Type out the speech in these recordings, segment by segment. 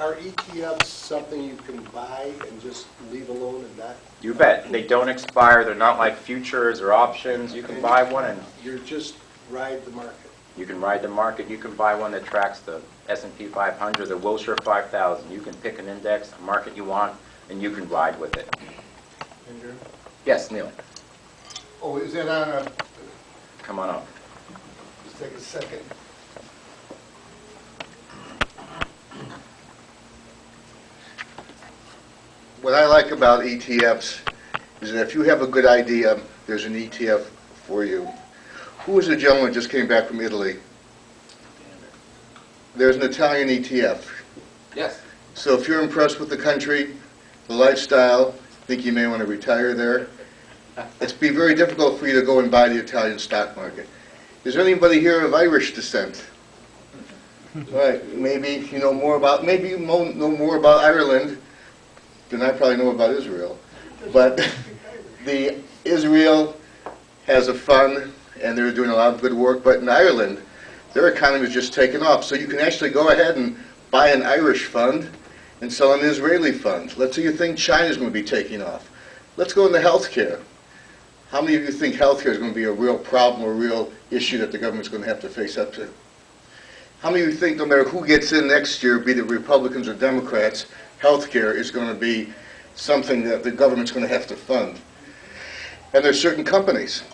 Are ETFs something you can buy and just leave alone and not? You bet. They don't expire. They're not like futures or options. You can buy one and You're just ride the market. you can ride the market. You can buy one that tracks the S&P 500, the Wilshire 5000. You can pick an index, a market you want, and you can ride with it. Andrew? Yes, Neil. Oh, is that on a, Come on up. just take a second. What I like about ETFs is that if you have a good idea, there's an ETF for you. Who was the gentleman who just came back from Italy? There's an Italian ETF. Yes. So if you're impressed with the country, the lifestyle, think you may want to retire there, it's be very difficult for you to go and buy the Italian stock market. Is there anybody here of Irish descent? Right, maybe you know more about, maybe you know more about Ireland than I probably know about Israel. But the Israel has a fund, and they're doing a lot of good work, but in Ireland, their economy is just taking off. So you can actually go ahead and buy an Irish fund and sell an Israeli fund. Let's say you think China's going to be taking off. Let's go into healthcare. How many of you think healthcare is going to be a real problem or a real issue that the government's going to have to face up to? How many of you think no matter who gets in next year, be it Republicans or Democrats, healthcare is going to be something that the government's going to have to fund? And there's certain companies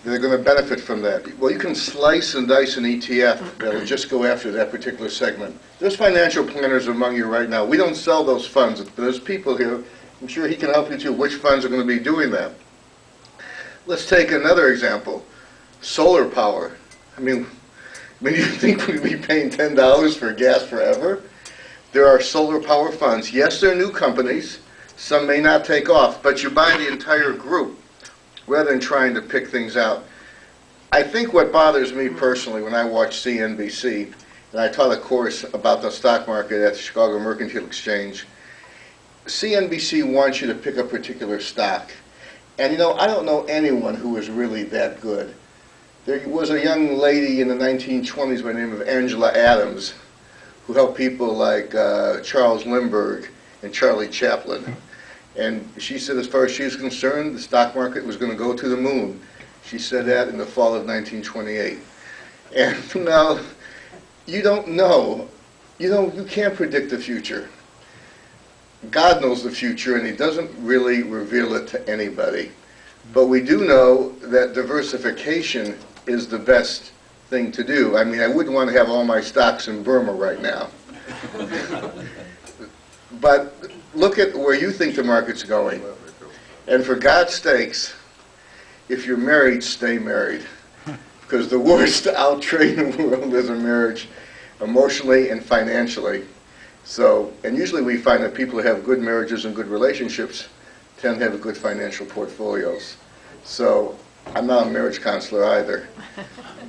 that are going to benefit from that. Well, you can slice and dice an ETF that will just go after that particular segment. There's financial planners among you right now. We don't sell those funds, but there's people here. I'm sure he can help you too, which funds are going to be doing that. Let's take another example, solar power. I mean, you think we'd be paying $10 for gas forever? There are solar power funds. Yes, they're new companies. Some may not take off, but you buy the entire group rather than trying to pick things out. I think what bothers me personally when I watch CNBC, and I taught a course about the stock market at the Chicago Mercantile Exchange, CNBC wants you to pick a particular stock. And you know, I don't know anyone who is really that good. There was a young lady in the 1920s by the name of Angela Adams who helped people like Charles Lindbergh and Charlie Chaplin. And she said as far as she was concerned, the stock market was going to go to the moon. She said that in the fall of 1928. And now, you don't know. You can't predict the future. God knows the future, and he doesn't really reveal it to anybody. But we do know that diversification is the best thing to do. I mean, I wouldn't want to have all my stocks in Burma right now. But look at where you think the market's going. And for God's sakes, if you're married, stay married. Because the worst out-trade in the world is a marriage, emotionally and financially. So, and usually we find that people who have good marriages and good relationships tend to have good financial portfolios. So, I'm not a marriage counselor either.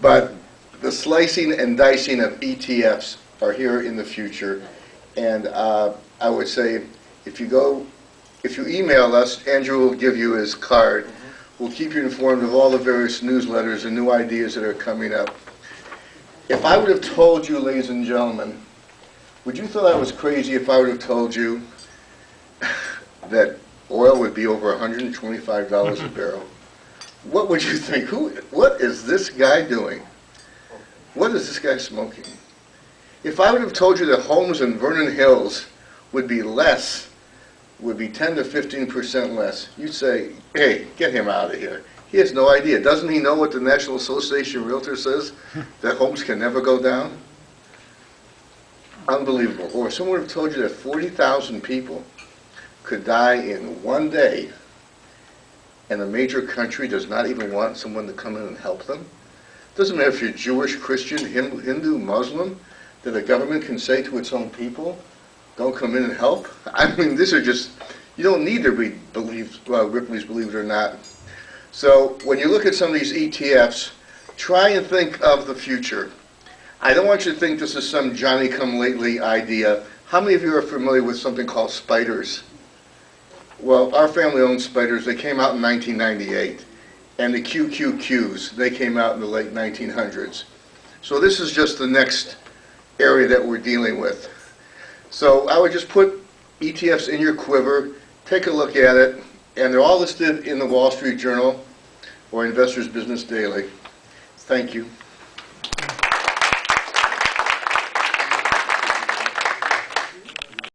But the slicing and dicing of ETFs are here in the future. And I would say, if you email us, Andrew will give you his card. We'll keep you informed of all the various newsletters and new ideas that are coming up. If I would have told you, ladies and gentlemen, would you thought I was crazy if I would have told you that oil would be over $125 a barrel? What would you think? What is this guy doing? What is this guy smoking? If I would have told you that homes in Vernon Hills would be 10 to 15% less, you'd say, hey, get him out of here. He has no idea. Doesn't he know what the National Association of Realtors says? That homes can never go down? Unbelievable. Or someone would have told you that 40,000 people could die in one day, and a major country does not even want someone to come in and help them? Doesn't matter if you're Jewish, Christian, Hindu, Muslim, that the government can say to its own people, don't come in and help? I mean, these are just, you don't need to read Ripley's Believe It or Not. So when you look at some of these ETFs, try and think of the future. I don't want you to think this is some Johnny-come-lately idea. How many of you are familiar with something called spiders? Well, our family owns spiders. They came out in 1998. And the QQQs, they came out in the late 1900s. So this is just the next area that we're dealing with. So I would just put ETFs in your quiver, take a look at it, and they're all listed in the Wall Street Journal or Investors Business Daily. Thank you.